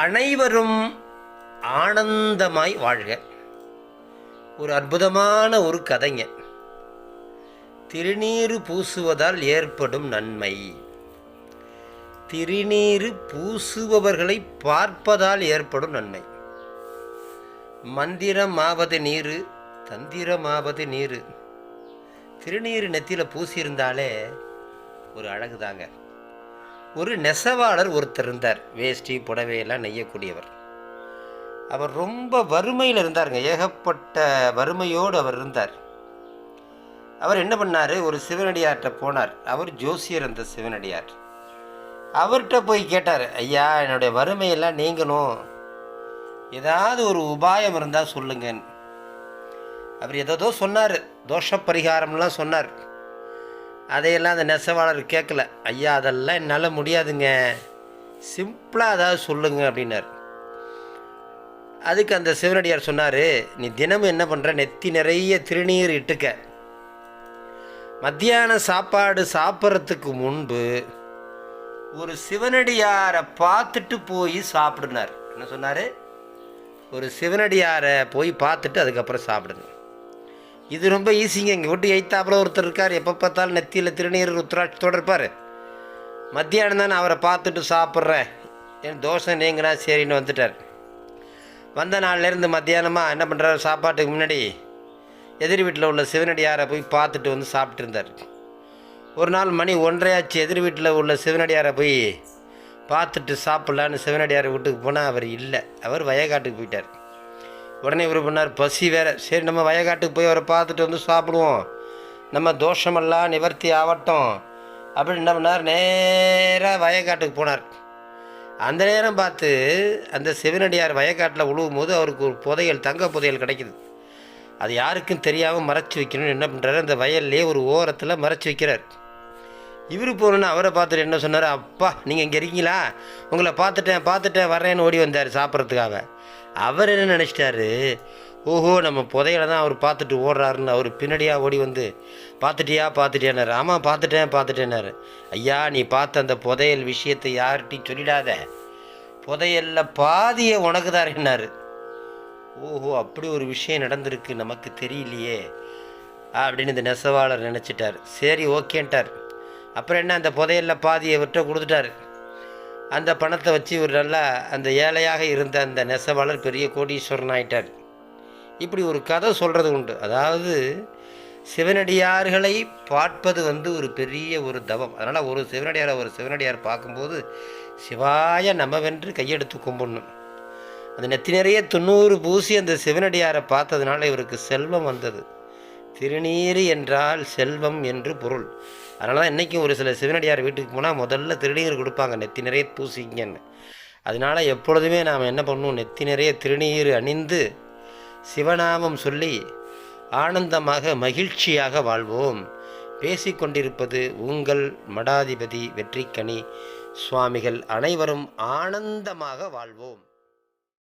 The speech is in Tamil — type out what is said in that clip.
அனைவரும் ஆனந்தமாய் வாழ்க. ஒரு அற்புதமான ஒரு கதைங்க. திருநீறு பூசுவதால் ஏற்படும் நன்மை. திருநீறு பூசுபவர்களை பார்ப்பதால் ஏற்படும் நன்மை. மந்திரமாவது நீரு, தந்திரமாவது நீரு. திருநீறு நெத்தியில் பூசியிருந்தாலே ஒரு அழகு தாங்க. ஒரு நெசவாளர் ஒருத்தர் இருந்தார். வேஷ்டி புடவையெல்லாம் நெய்யக்கூடியவர். அவர் ரொம்ப வறுமையில் இருந்தாருங்க. ஏகப்பட்ட வறுமையோடு அவர் இருந்தார். அவர் என்ன பண்ணார், ஒரு சிவனடியார்கிட்ட போனார். அவர் ஜோசியர். அந்த சிவனடியார் அவர்கிட்ட போய் கேட்டார், ஐயா, என்னுடைய வறுமையெல்லாம் நீங்கணும், ஏதாவது ஒரு உபாயம் இருந்தால் சொல்லுங்க. அவர் ஏதோ சொன்னார், தோஷ பரிகாரம்லாம் சொன்னார். அதையெல்லாம் அந்த நெசவாளர் கேட்கல. ஐயா, அதெல்லாம் என்னால் முடியாதுங்க, சிம்பிளாக ஏதாவது சொல்லுங்க அப்படின்னார். அதுக்கு அந்த சிவனடியார் சொன்னார், நீ தினமும் என்ன பண்ணுற, நெத்தி நிறைய திருநீர் இட்டுக்க. மத்தியான சாப்பாடு சாப்பிட்றதுக்கு முன்பு ஒரு சிவனடியாரை பார்த்துட்டு போய் சாப்பிடுனார். என்ன சொன்னார், ஒரு சிவனடியாரை போய் பார்த்துட்டு அதுக்கப்புறம் சாப்பிடுங்க. இது ரொம்ப ஈஸிங்க. எங்கள் வீட்டு எய்த்தாப்பில் ஒருத்தர் இருக்கார். எப்போ பார்த்தாலும் நெத்தியில் திருநீர் ருத்ராட்சத்தோடு இருப்பார். மத்தியானம் தான் அவரை பார்த்துட்டு சாப்பிட்றேன், என் தோசை நீங்கினா சரின்னு வந்துட்டார். வந்த நாள்லேருந்து மத்தியானமாக என்ன பண்ணுறாரு, சாப்பாட்டுக்கு முன்னாடி எதிர் வீட்டில் உள்ள சிவனடியாரை போய் பார்த்துட்டு வந்து சாப்பிட்டு இருந்தார். ஒரு நாள் மணி 1:30 ஆச்சு. எதிர் வீட்டில் உள்ள சிவனடியாரை போய் பார்த்துட்டு சாப்பிட்லான்னு சிவனடியாரை வீட்டுக்கு போனால் அவர் இல்லை. அவர் வயக்காட்டுக்கு போயிட்டார். உடனே இவர் பண்ணார், பசி வேறு. சரி, நம்ம வயக்காட்டுக்கு போய் அவரை பார்த்துட்டு வந்து சாப்பிடுவோம், நம்ம தோஷமெல்லாம் நிவர்த்தி ஆகட்டும் அப்படின்னு என்ன பண்ணார், நேராக வயக்காட்டுக்கு போனார். அந்த நேரம் பார்த்து அந்த சிவனடியார் வயக்காட்டில் உழுவும் போது அவருக்கு ஒரு புதையல், தங்க புதையல் கிடைக்கிது. அது யாருக்கும் தெரியாமல் மறைச்சி வைக்கணும்னு என்ன பண்ணுறாரு, அந்த வயல்லே ஒரு ஓரத்தில் மறைச்சி வைக்கிறார். இவர் போகணுன்னு அவரை பார்த்துட்டு என்ன சொன்னார், அப்பா நீங்கள் இங்கே இருக்கீங்களா, உங்களை பார்த்துட்டேன் வர்றேன்னு ஓடி வந்தார் சாப்பிட்றதுக்காக. அவர் என்ன நினச்சிட்டாரு, ஓஹோ, நம்ம புதையலை தான் அவர் பார்த்துட்டு ஓடுறாருன்னு அவர் பின்னாடியாக ஓடி வந்து பார்த்துட்டியான்னாரு. ஆமாம் பார்த்துட்டேன்னாரு. ஐயா, நீ பார்த்த அந்த புதையல் விஷயத்தை யார்கிட்டையும் சொல்லிடாத, புதையலில் பாதியை உனக்கு தான் என்னார். ஓஹோ, அப்படி ஒரு விஷயம் நடந்திருக்கு, நமக்கு தெரியலையே அப்படின்னு இந்த நெசவாளர் நினச்சிட்டார். சரி, ஓகேன்ட்டார். அப்புறம் என்ன, அந்த புதையலில் பாதியை விட்ட கொடுத்துட்டார். அந்த பணத்தை வச்சு ஒரு நல்லா அந்த ஏழையாக இருந்த அந்த நெசவாளர் பெரிய கோடீஸ்வரன் ஆயிட்டார். இப்படி ஒரு கதை சொல்கிறது உண்டு. அதாவது சிவனடியார்களை பார்ப்பது ஒரு பெரிய ஒரு தவம். அதனால் ஒரு சிவனடியார் பார்க்கும்போது சிவாய நமவென்று கையெடுத்து கும்பிடணும். அந்த நெத்தி நிறைய 90 பூசி அந்த சிவனடியாரை பார்த்ததுனால இவருக்கு செல்வம் வந்தது. திருநீறு என்றால் செல்வம் என்று பொருள். அதனால தான் இன்றைக்கும் ஒரு சில சிவனடியார் வீட்டுக்கு போனால் முதல்ல திருநீர் கொடுப்பாங்க, நெத்தி நிறைய பூசிங்கன்னு. அதனால் எப்பொழுதுமே நாம் என்ன பண்ணுவோம், நெத்தி நிறைய திருநீர் அணிந்து சிவநாமம் சொல்லி ஆனந்தமாக மகிழ்ச்சியாக வாழ்வோம். பேசிக்கொண்டிருப்பது உங்கள் மடாதிபதி வெற்றிக்கனி சுவாமிகள். அனைவரும் ஆனந்தமாக வாழ்வோம்.